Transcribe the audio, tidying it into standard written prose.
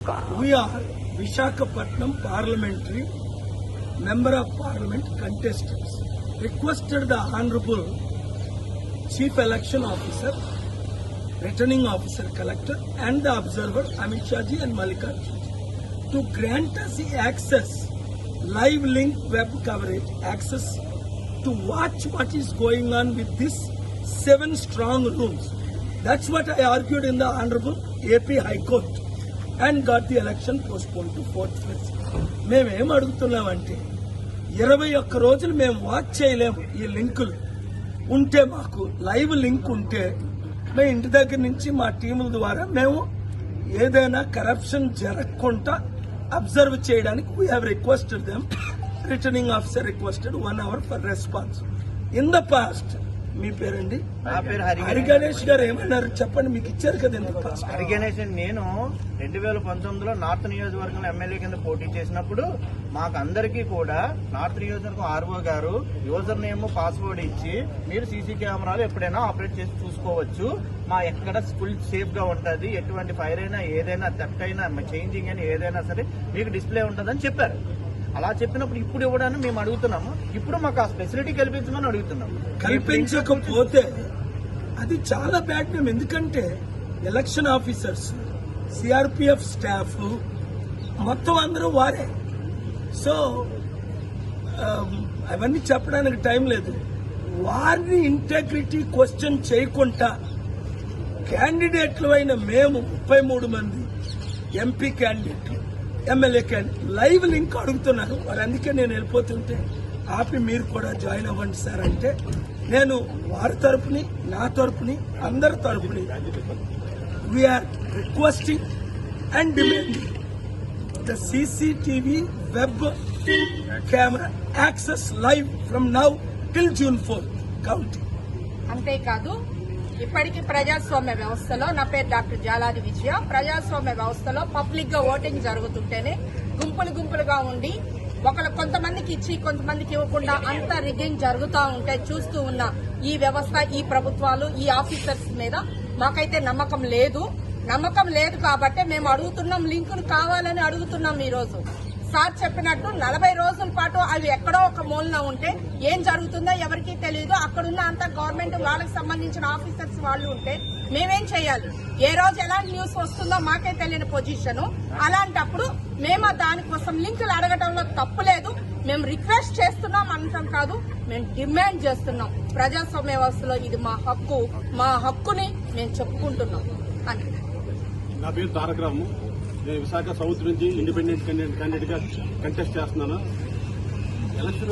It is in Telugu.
We are Visakhapatnam Parliamentary Member of Parliament contestants. Requested the Honorable Chief Election Officer, Returning Officer Collector and the Observer Amit Shah ji and Mallikarjun ji to grant us the access, live link web coverage, access to watch what is going on with these 7 strong rooms. That's what I argued in the Honorable AP High Court and got the election postponed to 4th February. మేమేం అడుగుతున్నామంటే 21 రోజులు మేము వాచ్ చేయలేము. ఈ లింకులు ఉంటే మాకు లైవ్ లింక్ ఉంటే మేము ఇంటి దగ్గర నుంచి మా టీముల ద్వారా మేము ఏదైనా కరప్షన్ జరగకుండా అబ్జర్వ్ చేయడానికి we have requested them. Returning officer requested 1 hour for response. In the past మీ పేరండి? హరి గణేష్ గారు ఏమన్నారు చెప్పండి, మీకు ఇచ్చారు కదా ఎందుకు? హరి గణేష్ నేను 2019లో నార్త్ నియోజకవర్గంలో ఎమ్మెల్యే కింద పోటీ చేసినప్పుడు మాకు అందరికీ కూడా నార్త్ నియోజకవర్గం ఆర్ఓ గారు యూజర్ నేమ్ పాస్వర్డ్ ఇచ్చి మీరు సీసీ కెమెరాలు ఎప్పుడైనా ఆపరేట్ చేసి చూసుకోవచ్చు, మా ఎక్కడ ఫుల్ సేఫ్ గా ఉంటది, ఎటువంటి ఫైర్ అయినా ఏదైనా థెఫ్ట్ అయినా చేంజింగ్ అయినా ఏదైనా సరే మీకు డిస్ప్లే ఉంటుందని చెప్పారు. అలా చెప్పినప్పుడు ఇప్పుడు ఇవ్వడానికి మేము అడుగుతున్నాము. ఇప్పుడు మాకు ఆ ఫెసిలిటీ కల్పించమని అడుగుతున్నాము. కల్పించకపోతే అది చాలా బ్యాడ్ నేమ్. ఎందుకంటే ఎలక్షన్ ఆఫీసర్స్, సిఆర్పిఎఫ్ స్టాఫ్ మొత్తం అందరూ వారే. సో అవన్నీ చెప్పడానికి టైం లేదు. వారిని ఇంటెగ్రిటీ క్వశ్చన్ చేయకుండా క్యాండిడేట్లు అయిన మేము 33 మంది ఎంపీ క్యాండిడేట్లు, ఎమ్మెల్యే క్యాండిడేట్ లైవ్ లింక్ అడుగుతున్నారు. మరి అందుకే నేను వెళ్ళిపోతుంటే ఆపి మీరు కూడా జాయిన్ అవ్వండి సార్ అంటే నేను వారి తరపుని, నా తరపుని, అందరి తరపుని we are requesting and demanding the CCTV web camera access live from now till June 4th counting. అంతేకాదు ఇప్పటికీ ప్రజాస్వామ్య వ్యవస్థలో, నా పేరు డాక్టర్ జాలాది విజయ, ప్రజాస్వామ్య వ్యవస్థలో పబ్లిక్ గా ఓటింగ్ జరుగుతుంటేనే గుంపులుగా ఉండి కొంతమందికి ఇచ్చి కొంతమందికి ఇవ్వకుండా అంతా రిగ్గింగ్ జరుగుతూ ఉంటే చూస్తూ ఉన్న ఈ వ్యవస్థ, ఈ ప్రభుత్వాలు, ఈ ఆఫీసర్స్ మీద మాకైతే నమ్మకం లేదు. కాబట్టి మేము అడుగుతున్నాం, లింకులు కావాలని అడుగుతున్నాం. ఈ రోజు సార్ చెప్పినట్టు 40 రోజుల పాటు అవి ఎక్కడో ఒక మూలన ఉంటే ఏం జరుగుతుందో ఎవరికీ తెలియదు. అక్కడున్న అంత గవర్నమెంట్ వాళ్ళకి సంబంధించిన ఆఫీసర్స్ వాళ్ళు ఉంటే మేమేం చేయాలి? ఏ రోజు ఎలాంటి న్యూస్ వస్తుందో మాకే తెలియని పొజిషన్. అలాంటప్పుడు మేము దానికోసం లింకులు అడగటంలో తప్పు లేదు. మేము రిక్వెస్ట్ చేస్తున్నాం అనటం కాదు, మేము డిమాండ్ చేస్తున్నాం. ప్రజాస్వామ్య వ్యవస్థలో ఇది మా హక్కు, మా హక్కుని మేము చెప్పుకుంటున్నాం అని. నా పేరు తారక రాము. నేను విశాఖ సౌత్ నుంచి ఇండిపెండెంట్ క్యాండిడేట్ గా కంటెస్ట్ చేస్తున్నాను. ఎలక్షన్